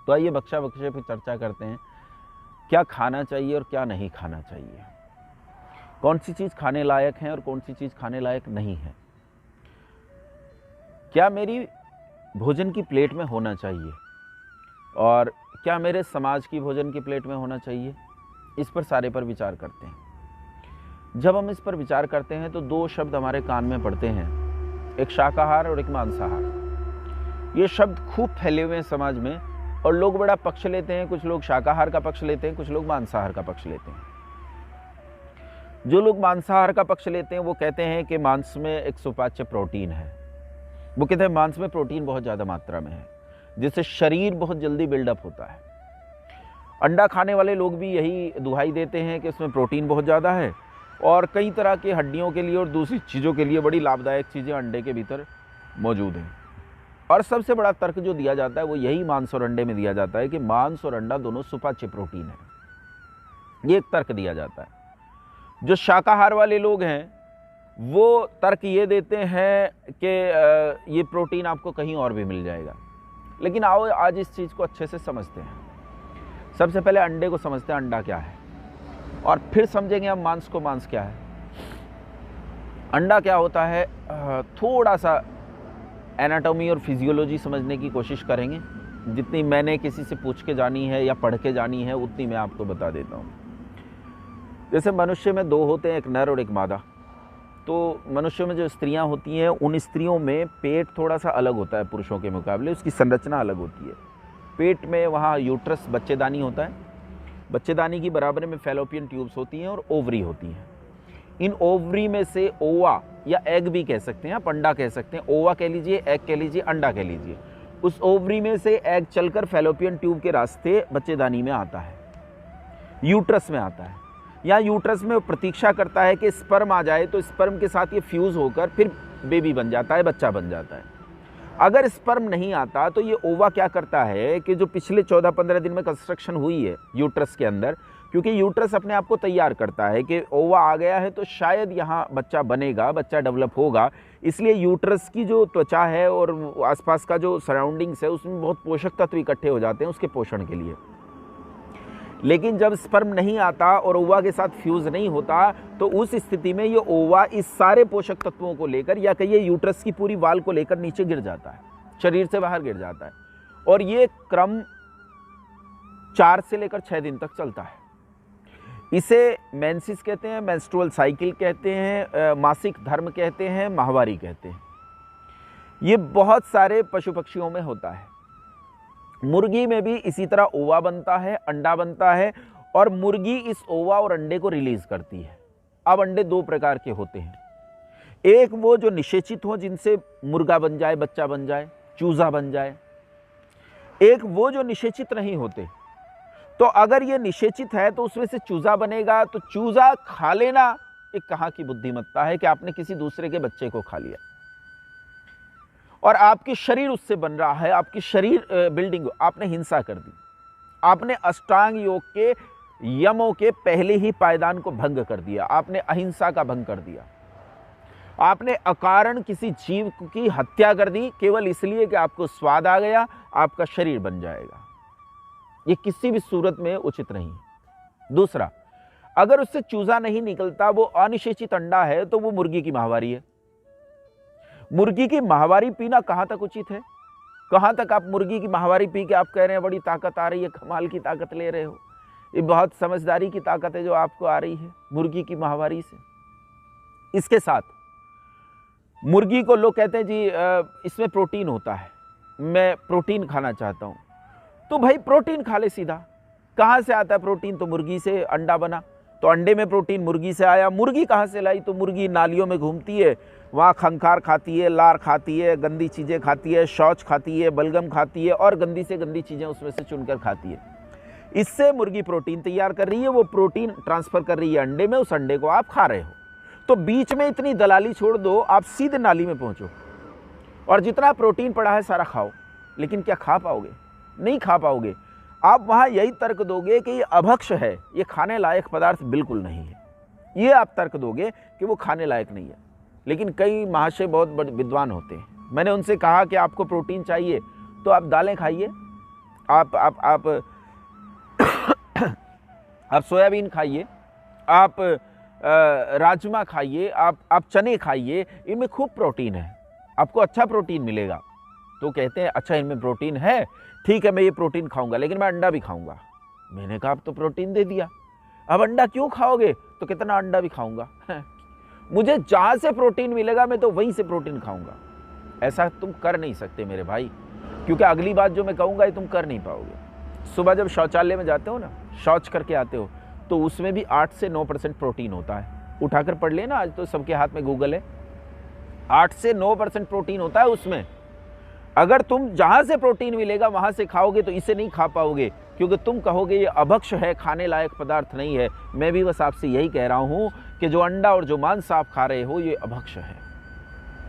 तो आइए बख्शा बख्शे पे चर्चा करते हैं, क्या खाना चाहिए और क्या नहीं खाना चाहिए, कौन सी चीज़ खाने लायक है और कौन सी चीज़ खाने लायक नहीं है, क्या मेरी भोजन की प्लेट में होना चाहिए और क्या मेरे समाज की भोजन की प्लेट में होना चाहिए। इस पर सारे पर विचार करते हैं। जब हम इस पर विचार करते हैं तो दो शब्द हमारे कान में पड़ते हैं, एक शाकाहार और एक मांसाहार। ये शब्द खूब फैले हुए हैं समाज में और लोग बड़ा पक्ष लेते हैं। कुछ लोग शाकाहार का पक्ष लेते हैं, कुछ लोग मांसाहार का पक्ष लेते हैं। जो लोग मांसाहार का पक्ष लेते हैं वो कहते हैं कि मांस में एक सुपाच्य प्रोटीन है। वो कहते हैं मांस में प्रोटीन बहुत ज़्यादा मात्रा में है, जिससे शरीर बहुत जल्दी बिल्डअप होता है। अंडा खाने वाले लोग भी यही दुहाई देते हैं कि उसमें प्रोटीन बहुत ज़्यादा है और कई तरह के हड्डियों के लिए और दूसरी चीज़ों के लिए बड़ी लाभदायक चीज़ें अंडे के भीतर मौजूद हैं। और सबसे बड़ा तर्क जो दिया जाता है वो यही मांस और अंडे में दिया जाता है कि मांस और अंडा दोनों सुपाच्य प्रोटीन है। ये एक तर्क दिया जाता है। जो शाकाहार वाले लोग हैं वो तर्क ये देते हैं कि ये प्रोटीन आपको कहीं और भी मिल जाएगा। लेकिन आओ आज इस चीज़ को अच्छे से समझते हैं। सबसे पहले अंडे को समझते हैं, अंडा क्या है, और फिर समझेंगे हम मांस को, मांस क्या है। अंडा क्या होता है, थोड़ा सा एनाटॉमी और फिजियोलॉजी समझने की कोशिश करेंगे। जितनी मैंने किसी से पूछ के जानी है या पढ़ के जानी है उतनी मैं आपको बता देता हूँ। जैसे मनुष्य में दो होते हैं, एक नर और एक मादा। तो मनुष्य में जो स्त्रियां होती हैं उन स्त्रियों में पेट थोड़ा सा अलग होता है पुरुषों के मुकाबले, उसकी संरचना अलग होती है। पेट में वहाँ यूट्रस बच्चेदानी होता है, बच्चेदानी की बराबर में फैलोपियन ट्यूब्स होती हैं और ओवरी होती हैं। इन ओवरी में से ओवा या एग भी कह सकते हैं, आप अंडा कह सकते हैं, ओवा कह लीजिए, एग कह लीजिए, अंडा कह लीजिए। उस ओवरी में से एग चलकर फैलोपियन ट्यूब के रास्ते बच्चेदानी में आता है, यूट्रस में आता है। या यूट्रस में वो प्रतीक्षा करता है कि स्पर्म आ जाए तो स्पर्म के साथ ये फ्यूज़ होकर फिर बेबी बन जाता है, बच्चा बन जाता है। अगर स्पर्म नहीं आता तो ये ओवा क्या करता है कि जो पिछले 14-15 दिन में कंस्ट्रक्शन हुई है यूट्रस के अंदर, क्योंकि यूट्रस अपने आप को तैयार करता है कि ओवा आ गया है तो शायद यहाँ बच्चा बनेगा, बच्चा डेवलप होगा, इसलिए यूट्रस की जो त्वचा है और आसपास का जो सराउंडिंग्स है उसमें बहुत पोषक तत्व इकट्ठे हो जाते हैं उसके पोषण के लिए। लेकिन जब स्पर्म नहीं आता और ओवा के साथ फ्यूज़ नहीं होता तो उस स्थिति में ये ओवा इस सारे पोषक तत्वों को लेकर या कहिए यूट्रस की पूरी वाल को लेकर नीचे गिर जाता है, शरीर से बाहर गिर जाता है। और ये क्रम 4 से लेकर 6 दिन तक चलता है। इसे मेंसिस कहते हैं, मेंस्ट्रुअल साइकिल कहते हैं, मासिक धर्म कहते हैं, माहवारी कहते हैं। ये बहुत सारे पशु पक्षियों में होता है। मुर्गी में भी इसी तरह ओवा बनता है, अंडा बनता है और मुर्गी इस ओवा और अंडे को रिलीज करती है। अब अंडे दो प्रकार के होते हैं, एक वो जो निषेचित हो जिनसे मुर्गा बन जाए, बच्चा बन जाए, चूजा बन जाए, एक वो जो निषेचित नहीं होते। तो अगर ये निषेचित है तो उसमें से चूजा बनेगा, तो चूजा खा लेना एक कहाँ की बुद्धिमत्ता है कि आपने किसी दूसरे के बच्चे को खा लिया और आपकी शरीर उससे बन रहा है, आपकी शरीर बिल्डिंग, आपने हिंसा कर दी, आपने अष्टांग योग के यमों के पहले ही पायदान को भंग कर दिया, आपने अहिंसा का भंग कर दिया, आपने अकारण किसी जीव की हत्या कर दी केवल इसलिए कि आपको स्वाद आ गया, आपका शरीर बन जाएगा। ये किसी भी सूरत में उचित नहीं है। दूसरा, अगर उससे चूजा नहीं निकलता, वो अनिषेचित अंडा है, तो वो मुर्गी की माहवारी है। मुर्गी की माहवारी पीना कहाँ तक उचित है? कहाँ तक आप मुर्गी की माहवारी पी के आप कह रहे हैं बड़ी ताकत आ रही है, कमाल की ताकत ले रहे हो, ये बहुत समझदारी की ताकत है जो आपको आ रही है मुर्गी की माहवारी से। इसके साथ मुर्गी को लोग कहते हैं जी इसमें प्रोटीन होता है, मैं प्रोटीन खाना चाहता हूँ, तो भाई प्रोटीन खा ले सीधा। कहाँ से आता है प्रोटीन? तो मुर्गी से अंडा बना, तो अंडे में प्रोटीन मुर्गी से आया। मुर्गी कहाँ से लाई? तो मुर्गी नालियों में घूमती है, वहाँ खंखार खाती है, लार खाती है, गंदी चीज़ें खाती है, शौच खाती है, बलगम खाती है और गंदी से गंदी चीज़ें उसमें से चुनकर खाती है। इससे मुर्गी प्रोटीन तैयार कर रही है, वो प्रोटीन ट्रांसफ़र कर रही है अंडे में, उस अंडे को आप खा रहे हो। तो बीच में इतनी दलाली छोड़ दो, आप सीधे नाली में पहुँचो और जितना प्रोटीन पड़ा है सारा खाओ। लेकिन क्या खा पाओगे? नहीं खा पाओगे। आप वहाँ यही तर्क दोगे कि ये अभक्ष है, ये खाने लायक पदार्थ बिल्कुल नहीं है, ये आप तर्क दोगे कि वो खाने लायक नहीं है। लेकिन कई महाशय बहुत बड़े विद्वान होते हैं, मैंने उनसे कहा कि आपको प्रोटीन चाहिए तो आप दालें खाइए, आप सोयाबीन खाइए, आप राजमा खाइए, आप चने खाइए, इनमें खूब प्रोटीन है, आपको अच्छा प्रोटीन मिलेगा। तो कहते हैं अच्छा इनमें प्रोटीन है, ठीक है मैं ये प्रोटीन खाऊंगा, लेकिन मैं अंडा भी खाऊंगा। मैंने कहा आप तो प्रोटीन दे दिया, अब अंडा क्यों खाओगे? तो कितना अंडा भी खाऊंगा मुझे जहां से प्रोटीन मिलेगा मैं तो वहीं से प्रोटीन खाऊंगा। ऐसा तुम कर नहीं सकते मेरे भाई, क्योंकि अगली बात जो मैं कहूंगा ये तुम कर नहीं पाओगे। सुबह जब शौचालय में जाते हो ना, शौच करके आते हो, तो उसमें भी 8 से 9% प्रोटीन होता है। उठाकर पढ़ लेना, आज तो सबके हाथ में गूगल है। 8 से 9% प्रोटीन होता है उसमें। अगर तुम जहां से प्रोटीन मिलेगा वहां से खाओगे तो इसे नहीं खा पाओगे, क्योंकि तुम कहोगे ये अभक्ष है, खाने लायक पदार्थ नहीं है। मैं भी बस आपसे यही कह रहा हूं कि जो अंडा और जो मांस आप खा रहे हो ये अभक्ष है।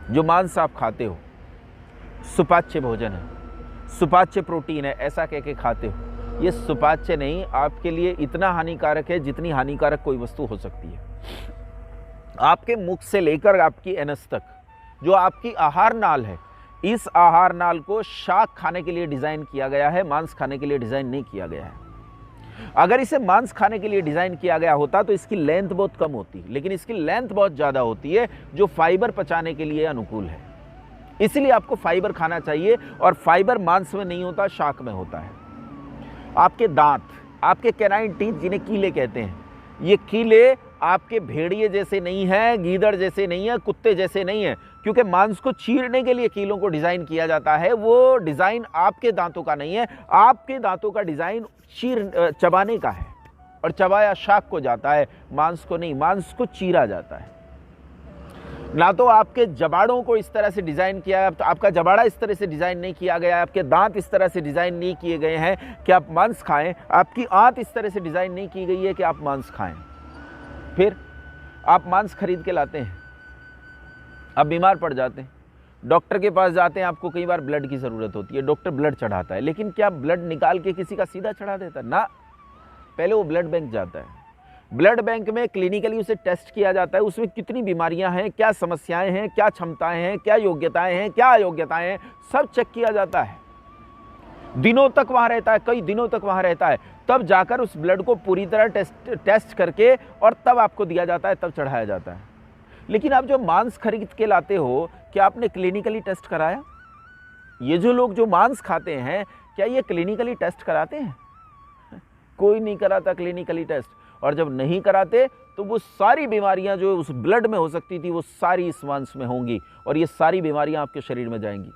जो मांस आप खाते हो सुपाच्य भोजन है, सुपाच्य प्रोटीन है, ऐसा कह के खाते हो। ये सुपाच्य नहीं, आपके लिए इतना हानिकारक है जितनी हानिकारक कोई वस्तु हो सकती है। आपके मुख से लेकर आपकी एनस तक जो आपकी आहार नाल है, इस आहार नाल को शाक खाने के लिए डिजाइन किया गया है, मांस खाने के लिए डिजाइन नहीं किया गया है। अगर इसे मांस खाने के लिए डिजाइन किया गया होता तो इसकी लेंथ बहुत कम होती, लेकिन इसकी लेंथ बहुत ज्यादा होती है, जो फाइबर पचाने के लिए अनुकूल है। इसलिए आपको फाइबर खाना चाहिए, और फाइबर मांस में नहीं होता, शाक में होता है। आपके दांत, आपके कैनाइन टीथ जिन्हें कीले कहते हैं, ये कीले आपके भेड़िए जैसे नहीं है, गीदड़ जैसे नहीं है, कुत्ते जैसे नहीं है, क्योंकि मांस को चीरने के लिए कीलों को डिजाइन किया जाता है। वो डिजाइन आपके दांतों का नहीं है, आपके दांतों का डिजाइन चबाने का है, और चबाया शाक को जाता है, मांस को नहीं। मांस को चीरा जाता है। ना तो आपके जबाड़ों को इस तरह से डिजाइन किया है, तो आपका जबाड़ा इस तरह से डिजाइन नहीं किया गया है, आपके दांत इस तरह से डिजाइन नहीं किए गए हैं कि आप मांस खाएं, आपकी आंत इस तरह से डिजाइन नहीं की गई है कि आप मांस खाएं। फिर आप मांस खरीद के लाते हैं, आप बीमार पड़ जाते हैं, डॉक्टर के पास जाते हैं, आपको कई बार ब्लड की ज़रूरत होती है, डॉक्टर ब्लड चढ़ाता है, लेकिन क्या ब्लड निकाल के किसी का सीधा चढ़ा देता है? ना, पहले वो ब्लड बैंक जाता है। ब्लड बैंक में क्लिनिकली उसे टेस्ट किया जाता है, उसमें कितनी बीमारियां हैं, क्या समस्याएं हैं, क्या क्षमताएं हैं, क्या योग्यताएं हैं, क्या अयोग्यताएं हैं, सब चेक किया जाता है। दिनों तक वहां रहता है, कई दिनों तक वहां रहता है, तब जाकर उस ब्लड को पूरी तरह टेस्ट करके और तब आपको दिया जाता है, तब चढ़ाया जाता है। लेकिन आप जो मांस खरीद के लाते हो, क्या आपने क्लिनिकली टेस्ट कराया? ये जो लोग जो मांस खाते हैं, क्या ये क्लिनिकली टेस्ट कराते हैं? कोई नहीं कराता क्लिनिकली टेस्ट। और जब नहीं कराते तो वो सारी बीमारियां जो उस ब्लड में हो सकती थी वो सारी इस मांस में होंगी, और ये सारी बीमारियां आपके शरीर में जाएंगी।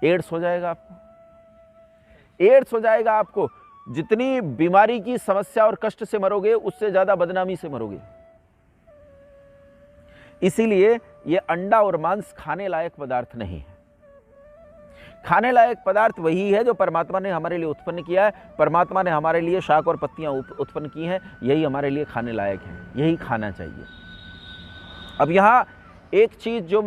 एड्स हो जाएगा आपको, एड्स हो जाएगा आपको। जितनी बीमारी की समस्या और कष्ट से मरोगे, उससे ज्यादा बदनामी से मरोगे। इसीलिए ये अंडा और मांस खाने लायक पदार्थ नहीं है। खाने लायक पदार्थ वही है जो परमात्मा ने हमारे लिए उत्पन्न किया है। परमात्मा ने हमारे लिए शाक और पत्तियां उत्पन्न की हैं, यही हमारे लिए खाने लायक है, यही खाना चाहिए। अब यहाँ एक चीज़ जो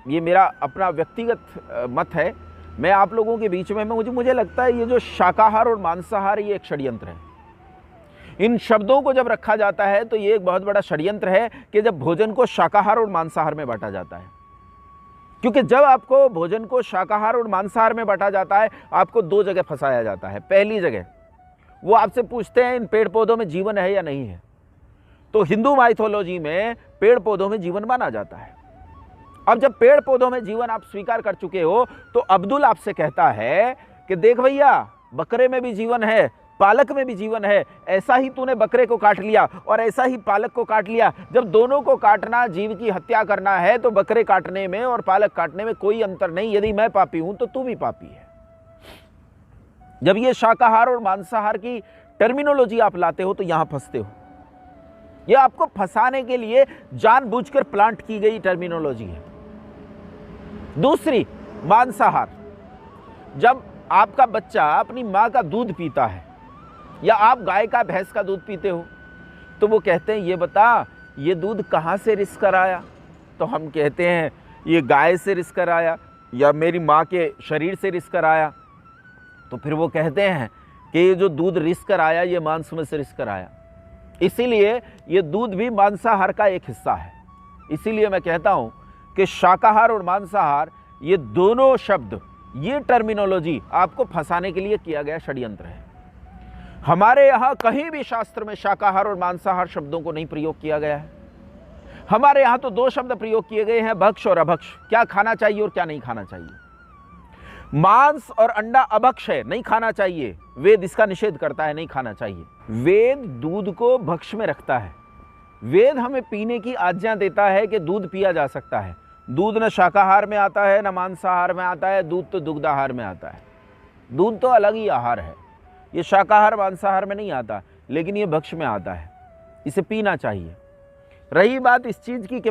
ये मेरा अपना व्यक्तिगत मत है, मैं आप लोगों के बीच में मुझे लगता है ये जो शाकाहार और मांसाहार ये एक षड्यंत्र है। इन शब्दों को जब रखा जाता है तो ये एक बहुत बड़ा षड्यंत्र है कि जब भोजन को शाकाहार और मांसाहार में बांटा जाता है। क्योंकि जब आपको भोजन को शाकाहार और मांसाहार में बांटा जाता है, आपको दो जगह फंसाया जाता है। पहली जगह वो आपसे पूछते हैं इन पेड़ पौधों में जीवन है या नहीं है, तो हिंदू माइथोलॉजी में पेड़ पौधों में जीवन माना जाता है। अब जब पेड़ पौधों में जीवन आप स्वीकार कर चुके हो, तो अब्दुल आपसे कहता है कि देख भैया, बकरे में भी जीवन है, पालक में भी जीवन है। ऐसा ही तूने बकरे को काट लिया और ऐसा ही पालक को काट लिया। जब दोनों को काटना, जीव की हत्या करना है, तो बकरे काटने में और पालक काटने में कोई अंतर नहीं। यदि मैं पापी हूं तो तू भी पापी है। जब ये शाकाहार और मांसाहार की टर्मिनोलॉजी आप लाते हो तो यहां फंसते हो। यह आपको फंसाने के लिए जानबूझकर प्लांट की गई टर्मिनोलॉजी है। दूसरी, मांसाहार, जब आपका बच्चा अपनी मां का दूध पीता है या आप गाय का, भैंस का दूध पीते हो, तो वो कहते हैं ये बता ये दूध कहाँ से रिस कर आया? तो हम कहते हैं ये गाय से रिस कर आया या मेरी माँ के शरीर से रिस कर आया। तो फिर वो कहते हैं कि ये जो दूध रिस कर आया ये मांस में से रिस कर आया। इसीलिए ये दूध भी मांसाहार का एक हिस्सा है। इसीलिए मैं कहता हूँ कि शाकाहार और मांसाहार ये दोनों शब्द ये टर्मिनोलॉजी आपको फंसाने के लिए किया गया षड्यंत्र है। हमारे यहाँ कहीं भी शास्त्र में शाकाहार और मांसाहार शब्दों को नहीं प्रयोग किया गया है। हमारे यहाँ तो 2 शब्द प्रयोग किए गए हैं, भक्ष और अभक्ष। क्या खाना चाहिए और क्या नहीं खाना चाहिए। मांस और अंडा अभक्ष है, नहीं खाना चाहिए, वेद इसका निषेध करता है, नहीं खाना चाहिए। वेद दूध को भक्ष में रखता है। वेद हमें पीने की आज्ञा देता है कि दूध पिया जा सकता है। दूध न शाकाहार में आता है न मांसाहार में आता है, दूध तो दुग्धाहार में आता है। दूध तो अलग ही आहार है, ये शाकाहार मांसाहार में नहीं आता, लेकिन ये भक्ष में आता है, इसे पीना चाहिए। रही बात इस चीज़ की कि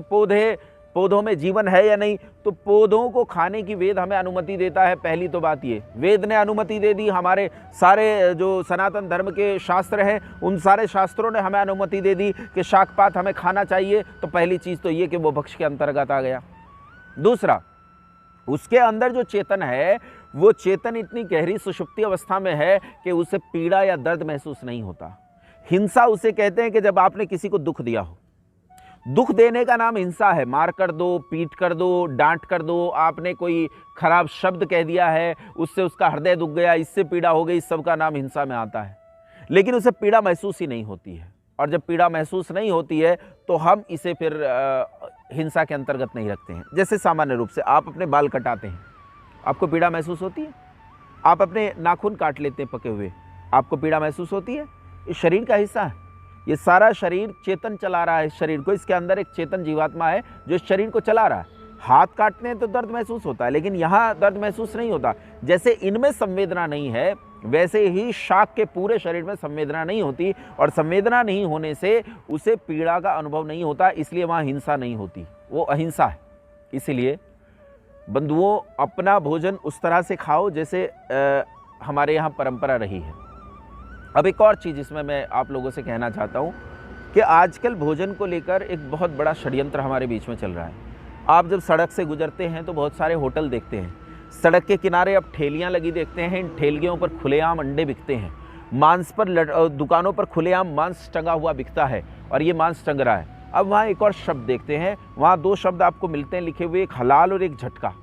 पौधों में जीवन है या नहीं, तो पौधों को खाने की वेद हमें अनुमति देता है। पहली तो बात ये, वेद ने अनुमति दे दी। हमारे सारे जो सनातन धर्म के शास्त्र हैं, उन सारे शास्त्रों ने हमें अनुमति दे दी कि शाकपात हमें खाना चाहिए। तो पहली चीज़ तो ये कि वो भक्ष के अंतर्गत आ गया। दूसरा, उसके अंदर जो चेतन है, वो चेतन इतनी गहरी सुषुप्ति अवस्था में है कि उसे पीड़ा या दर्द महसूस नहीं होता। हिंसा उसे कहते हैं कि जब आपने किसी को दुख दिया हो। दुख देने का नाम हिंसा है। मार कर दो, पीट कर दो, डांट कर दो, आपने कोई खराब शब्द कह दिया है, उससे उसका हृदय दुख गया, इससे पीड़ा हो गई, इस सब का नाम हिंसा में आता है। लेकिन उसे पीड़ा महसूस ही नहीं होती है, और जब पीड़ा महसूस नहीं होती है तो हम इसे फिर हिंसा के अंतर्गत नहीं रखते हैं। जैसे सामान्य रूप से आप अपने बाल कटाते हैं, आपको पीड़ा महसूस होती है। आप अपने नाखून काट लेते हैं पके हुए, आपको पीड़ा महसूस होती है। ये शरीर का हिस्सा है। ये सारा शरीर चेतन चला रहा है इस शरीर को। इसके अंदर एक चेतन जीवात्मा है जो इस शरीर को चला रहा है। हाथ काटते हैं तो दर्द महसूस होता है, लेकिन यहाँ दर्द महसूस नहीं होता। जैसे इनमें संवेदना नहीं है, वैसे ही शाक के पूरे शरीर में संवेदना नहीं होती, और संवेदना नहीं होने से उसे पीड़ा का अनुभव नहीं होता, इसलिए वहाँ हिंसा नहीं होती, वो अहिंसा है। इसलिए बंधुओं, अपना भोजन उस तरह से खाओ जैसे हमारे यहाँ परंपरा रही है। अब एक और चीज़ इसमें मैं आप लोगों से कहना चाहता हूँ कि आजकल भोजन को लेकर एक बहुत बड़ा षड्यंत्र हमारे बीच में चल रहा है। आप जब सड़क से गुजरते हैं तो बहुत सारे होटल देखते हैं, सड़क के किनारे अब ठेलियाँ लगी देखते हैं। इन ठेलियों पर खुलेआम अंडे बिकते हैं, मांस पर दुकानों पर खुलेआम मांस टंगा हुआ बिकता है, और ये मांस टंग रहा है। अब वहाँ एक और शब्द देखते हैं, वहाँ 2 शब्द आपको मिलते हैं लिखे हुए, एक हलाल और एक झटका।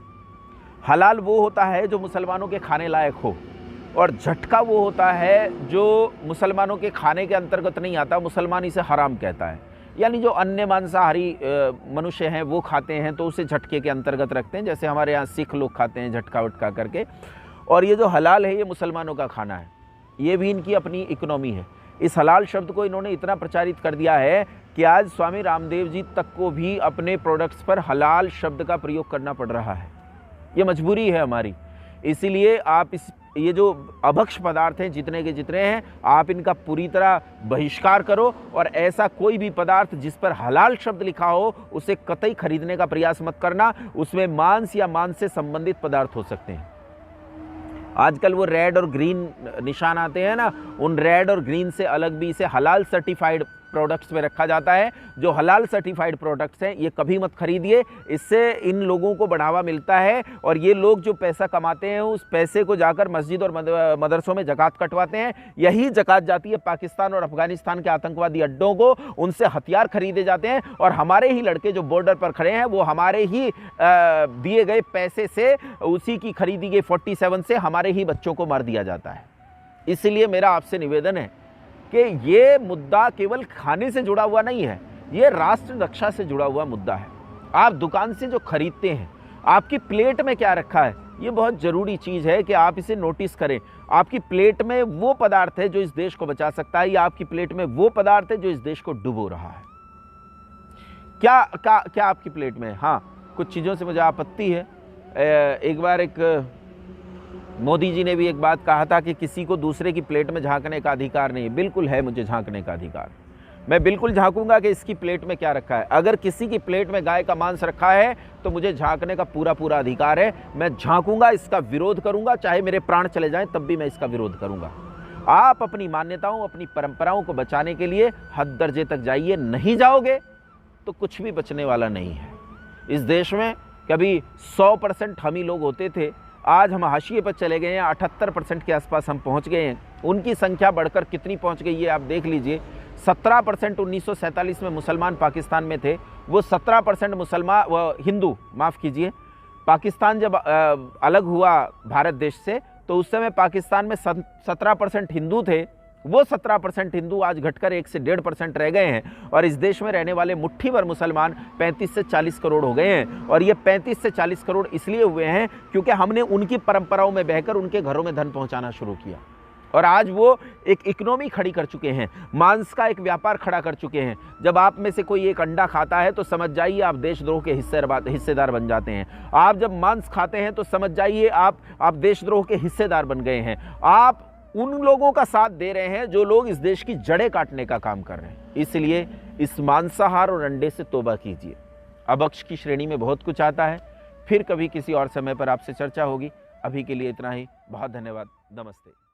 हलाल वो होता है जो मुसलमानों के खाने लायक हो, और झटका वो होता है जो मुसलमानों के खाने के अंतर्गत नहीं आता, मुसलमान इसे हराम कहता है। यानी जो अन्य मांसाहारी मनुष्य हैं वो खाते हैं तो उसे झटके के अंतर्गत रखते हैं। जैसे हमारे यहाँ सिख लोग खाते हैं झटका वटका करके। और ये जो हलाल है ये मुसलमानों का खाना है, ये भी इनकी अपनी इकोनॉमी है। इस हलाल शब्द को इन्होंने इतना प्रचारित कर दिया है कि आज स्वामी रामदेव जी तक को भी अपने प्रोडक्ट्स पर हलाल शब्द का प्रयोग करना पड़ रहा है। ये मजबूरी है हमारी। इसीलिए आप ये जो अभक्ष पदार्थ हैं जितने के जितने हैं, आप इनका पूरी तरह बहिष्कार करो, और ऐसा कोई भी पदार्थ जिस पर हलाल शब्द लिखा हो उसे कतई खरीदने का प्रयास मत करना। उसमें मांस या मांस से संबंधित पदार्थ हो सकते हैं। आजकल वो रेड और ग्रीन निशान आते हैं ना, उन रेड और ग्रीन से अलग भी इसे हलाल सर्टिफाइड प्रोडक्ट्स में रखा जाता है। जो हलाल सर्टिफाइड प्रोडक्ट्स हैं ये कभी मत खरीदिए, इससे इन लोगों को बढ़ावा मिलता है, और ये लोग जो पैसा कमाते हैं उस पैसे को जाकर मस्जिद और मदरसों में ज़कात कटवाते हैं। यही ज़कात जाती है पाकिस्तान और अफगानिस्तान के आतंकवादी अड्डों को, उनसे हथियार खरीदे जाते हैं, और हमारे ही लड़के जो बॉर्डर पर खड़े हैं वो हमारे ही दिए गए पैसे से, उसी की खरीदी गई 47 से हमारे ही बच्चों को मार दिया जाता है। इसलिए मेरा आपसे निवेदन है कि ये मुद्दा केवल खाने से जुड़ा हुआ नहीं है, ये राष्ट्र रक्षा से जुड़ा हुआ मुद्दा है। आप दुकान से जो खरीदते हैं, आपकी प्लेट में क्या रखा है, ये बहुत ज़रूरी चीज़ है कि आप इसे नोटिस करें। आपकी प्लेट में वो पदार्थ है जो इस देश को बचा सकता है, या आपकी प्लेट में वो पदार्थ है जो इस देश को डुबो रहा है। क्या आपकी प्लेट में? हाँ, कुछ चीज़ों से मुझे आपत्ति है। एक बार एक मोदी जी ने भी एक बात कहा था कि किसी को दूसरे की प्लेट में झांकने का अधिकार नहीं है। बिल्कुल है मुझे झांकने का अधिकार। मैं बिल्कुल झांकूंगा कि इसकी प्लेट में क्या रखा है। अगर किसी की प्लेट में गाय का मांस रखा है तो मुझे झांकने का पूरा अधिकार है। मैं झांकूंगा, इसका विरोध करूंगा, चाहे मेरे प्राण चले जाएं तब भी मैं इसका विरोध करूंगा। आप अपनी मान्यताओं, अपनी परंपराओं को बचाने के लिए हद दर्जे तक जाइए। नहीं जाओगे तो कुछ भी बचने वाला नहीं है। इस देश में कभी 100% हम ही लोग होते थे, आज हम हाशिए पर चले गए हैं, 78% के आसपास हम पहुंच गए हैं। उनकी संख्या बढ़कर कितनी पहुंच गई है आप देख लीजिए। 17% 1947 में मुसलमान पाकिस्तान में थे, वो 17% मुसलमान हिंदू, माफ़ कीजिए, पाकिस्तान जब अलग हुआ भारत देश से, तो उस समय पाकिस्तान में 17% हिंदू थे। वो 17% हिंदू आज घटकर 1 से 1.5% रह गए हैं और इस देश में रहने वाले मुट्ठी भर मुसलमान 35 से 40 करोड़ हो गए हैं। और ये 35 से 40 करोड़ इसलिए हुए हैं क्योंकि हमने उनकी परंपराओं में बहकर उनके घरों में धन पहुंचाना शुरू किया और आज वो एक इकोनॉमी खड़ी कर चुके हैं, मांस का एक व्यापार खड़ा कर चुके हैं। जब आप में से कोई एक अंडा खाता है तो समझ जाइए आप देशद्रोह के हिस्सेदार बन जाते हैं। आप जब मांस खाते हैं तो समझ जाइए आप देशद्रोह के हिस्सेदार बन गए हैं। आप उन लोगों का साथ दे रहे हैं जो लोग इस देश की जड़ें काटने का काम कर रहे हैं। इसलिए इस मांसाहार और अंडे से तौबा कीजिए। अभक्ष की श्रेणी में बहुत कुछ आता है। फिर कभी किसी और समय पर आपसे चर्चा होगी। अभी के लिए इतना ही। बहुत धन्यवाद। नमस्ते।